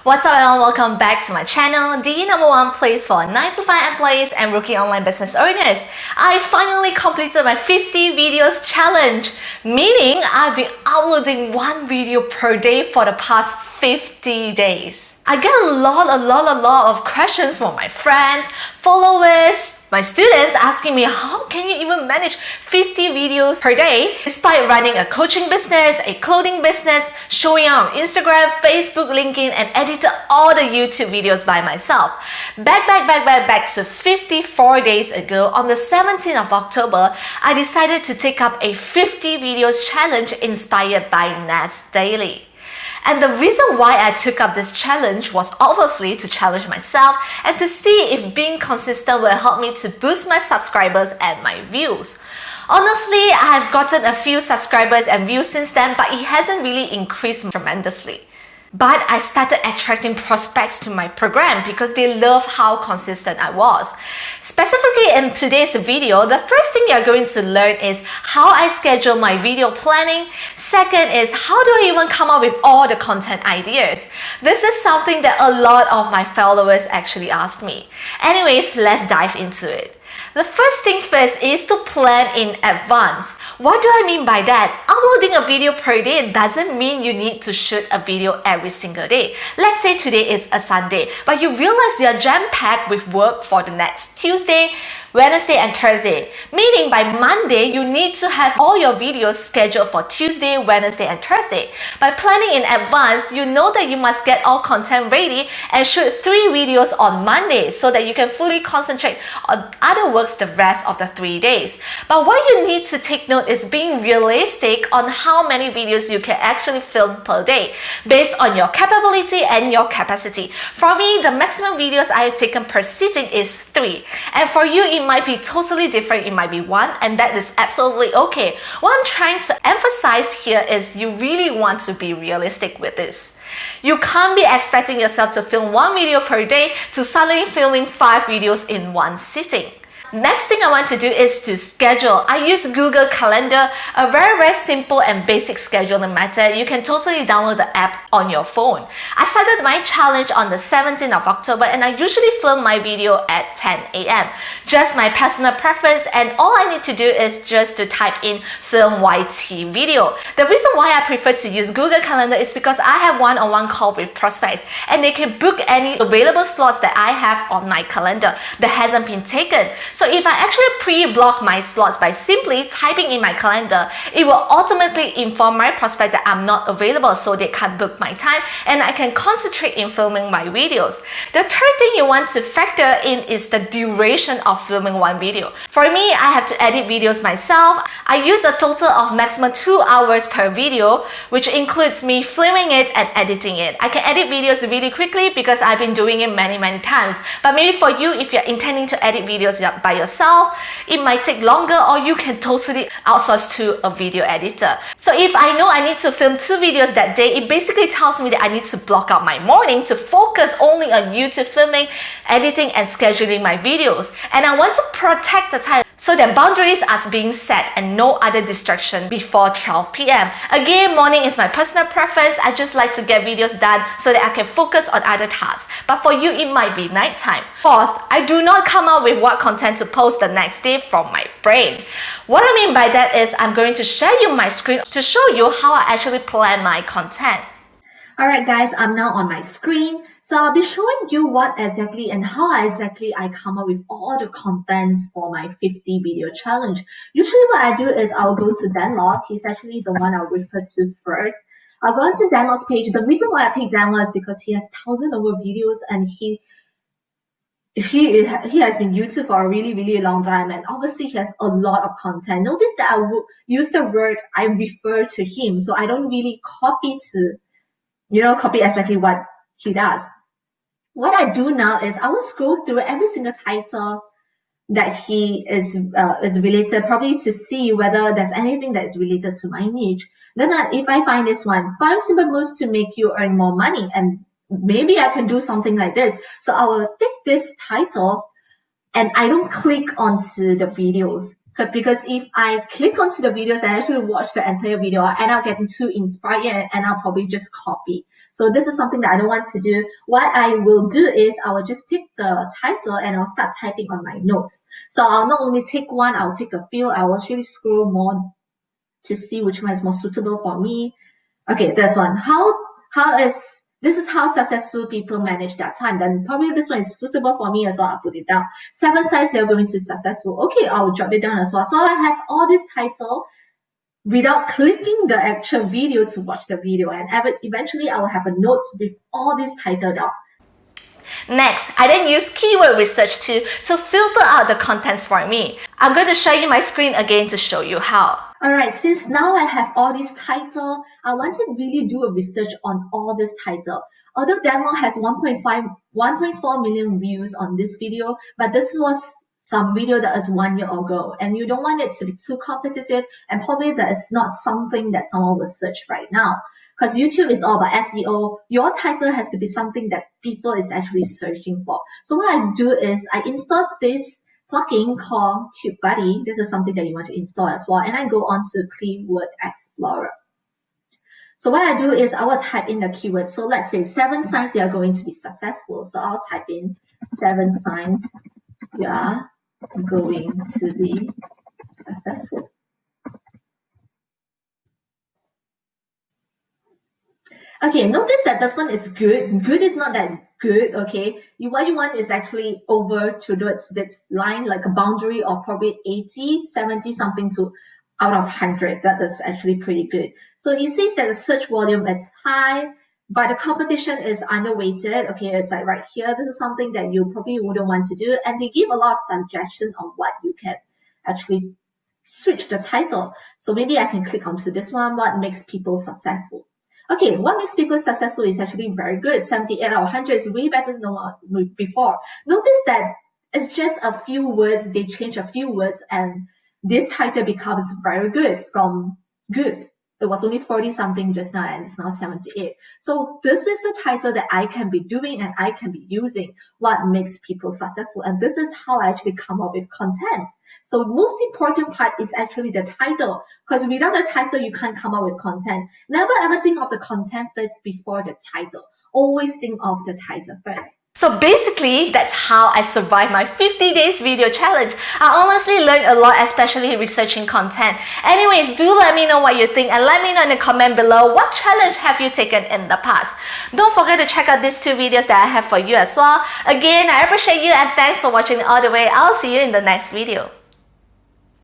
What's up everyone, welcome back to my channel, the number one place for 9 to 5 employees and rookie online business owners. I finally completed my 50 videos challenge, meaning I've been uploading one video per day for the past 50 days. I get a lot of questions from my friends, followers, my students asking me how can you even manage 50 videos per day despite running a coaching business, a clothing business, showing up on Instagram, Facebook, LinkedIn, and edited all the YouTube videos by myself. Back to 54 days ago, on the 17th of October, I decided to take up a 50 videos challenge inspired by Nat's Daily. And the reason why I took up this challenge was obviously to challenge myself and to see if being consistent will help me to boost my subscribers and my views. Honestly, I have gotten a few subscribers and views since then, but it hasn't really increased tremendously. But I started attracting prospects to my program because they love how consistent I was. Specifically in today's video, the first thing you're going to learn is how I schedule my video planning. Second is how do I even come up with all the content ideas. This is something that a lot of my followers actually asked me. Anyways, let's dive into it. The first thing first is to plan in advance. What do I mean by that? Uploading a video per day doesn't mean you need to shoot a video every single day. Let's say today is a Sunday, but you realize you're jam-packed with work for the next Tuesday, Wednesday, and Thursday. Meaning by Monday, you need to have all your videos scheduled for Tuesday, Wednesday, and Thursday. By planning in advance, you know that you must get all content ready and shoot 3 videos on Monday so that you can fully concentrate on other works the rest of the 3 days. But what you need to take note is being realistic on how many videos you can actually film per day based on your capability and your capacity. For me, the maximum videos I have taken per sitting is 3. And for you, it might be totally different. It might be 1, and that is absolutely okay. What I'm trying to emphasize here is you really want to be realistic with this. You can't be expecting yourself to film 1 video per day to suddenly filming 5 videos in one sitting. Next thing I want to do is to schedule. I use Google Calendar, a very simple and basic scheduling method. You can totally download the app on your phone. I started my challenge on the 17th of October and I usually film my video at 10 a.m. Just my personal preference, and all I need to do is just to type in film YT video. The reason why I prefer to use Google Calendar is because I have one-on-one call with prospects and they can book any available slots that I have on my calendar that hasn't been taken. So if I actually pre-block my slots by simply typing in my calendar, it will automatically inform my prospect that I'm not available so they can't book my time and I can concentrate in filming my videos. The third thing you want to factor in is the duration of filming one video. For me, I have to edit videos myself. I use a total of maximum 2 hours per video, which includes me filming it and editing it. I can edit videos really quickly because I've been doing it many times. But maybe for you, if you're intending to edit videos by yourself, it might take longer, or you can totally outsource to a video editor. So if I know I need to film 2 videos that day, it basically tells me that I need to block out my morning to focus only on YouTube filming, editing, and scheduling my videos. And I want to protect the time so that boundaries are being set and no other distraction before 12 p.m. Again, morning is my personal preference. I just like to get videos done so that I can focus on other tasks. But for you, it might be nighttime. Fourth, I do not come up with what content to post the next day from my brain. What I mean by that is I'm going to share you my screen to show you how I actually plan my content. Alright guys, I'm now on my screen. So I'll be showing you what exactly and how exactly I come up with all the contents for my 50 video challenge. Usually what I do is I'll go to Danlog. He's actually the one I'll refer to first. I'll go into Danlog's page. The reason why I picked Danlog is because he has thousands of videos and he has been YouTube for a really long time, and obviously he has a lot of content. Notice that I will use the word I refer to him, so I don't really copy exactly what he does. What I do now is I will scroll through every single title that he is related, probably to see whether there's anything that is related to my niche. Then if I find this one, 5 simple moves to make you earn more money, and maybe I can do something like this. So I will take this title and I don't click onto the videos. Because if I click onto the videos and actually watch the entire video, I end up getting too inspired and I'll probably just copy. So this is something that I don't want to do. What I will do is I will just take the title and I'll start typing on my notes. So I'll not only take one, I'll take a few. I will actually scroll more to see which one is more suitable for me. Okay, this one. This is how successful people manage their time. Then probably this one is suitable for me as well. I'll put it down. 7 signs they're going to be successful. Okay, I'll drop it down as well. So I have all this title without clicking the actual video to watch the video. And eventually I will have a notes with all this title down. Next, I then use keyword research to filter out the contents for me. I'm going to show you my screen again to show you how. Alright, since now I have all this title, I want to really do a research on all this title. Although Danlong has 1.4 million views on this video, but this was some video that is 1 year ago, and you don't want it to be too competitive, and probably that is not something that someone will search right now. Because YouTube is all about SEO, your title has to be something that people is actually searching for. So what I do is I install this plugin called TubeBuddy. This is something that you want to install as well. And I go on to Keyword Explorer. So what I do is I will type in the keyword. So let's say 7 signs you are going to be successful. So I'll type in 7 signs you are going to be successful. Okay, notice that this one is good. Good is not that good, okay? What you want is actually over towards this line, like a boundary of probably 80, 70 something to out of 100. That is actually pretty good. So it says that the search volume is high, but the competition is underweighted. Okay, it's like right here. This is something that you probably wouldn't want to do. And they give a lot of suggestions on what you can actually switch the title. So maybe I can click onto this one, what makes people successful. Okay, what makes people successful is actually very good. 78 out of 100 is way better than what before. Notice that it's just a few words. They change a few words and this title becomes very good from good. It was only 40 something just now and it's now 78. So this is the title that I can be doing and I can be using what makes people successful. And this is how I actually come up with content. So most important part is actually the title, because without the title, you can't come up with content. Never ever think of the content first before the title. Always think of the title first. So basically, that's how I survived my 50 days video challenge. I honestly learned a lot, especially researching content. Anyways, do let me know what you think and let me know in the comment below what challenge have you taken in the past. Don't forget to check out these 2 videos that I have for you as well. Again, I appreciate you and thanks for watching all the way. I'll see you in the next video.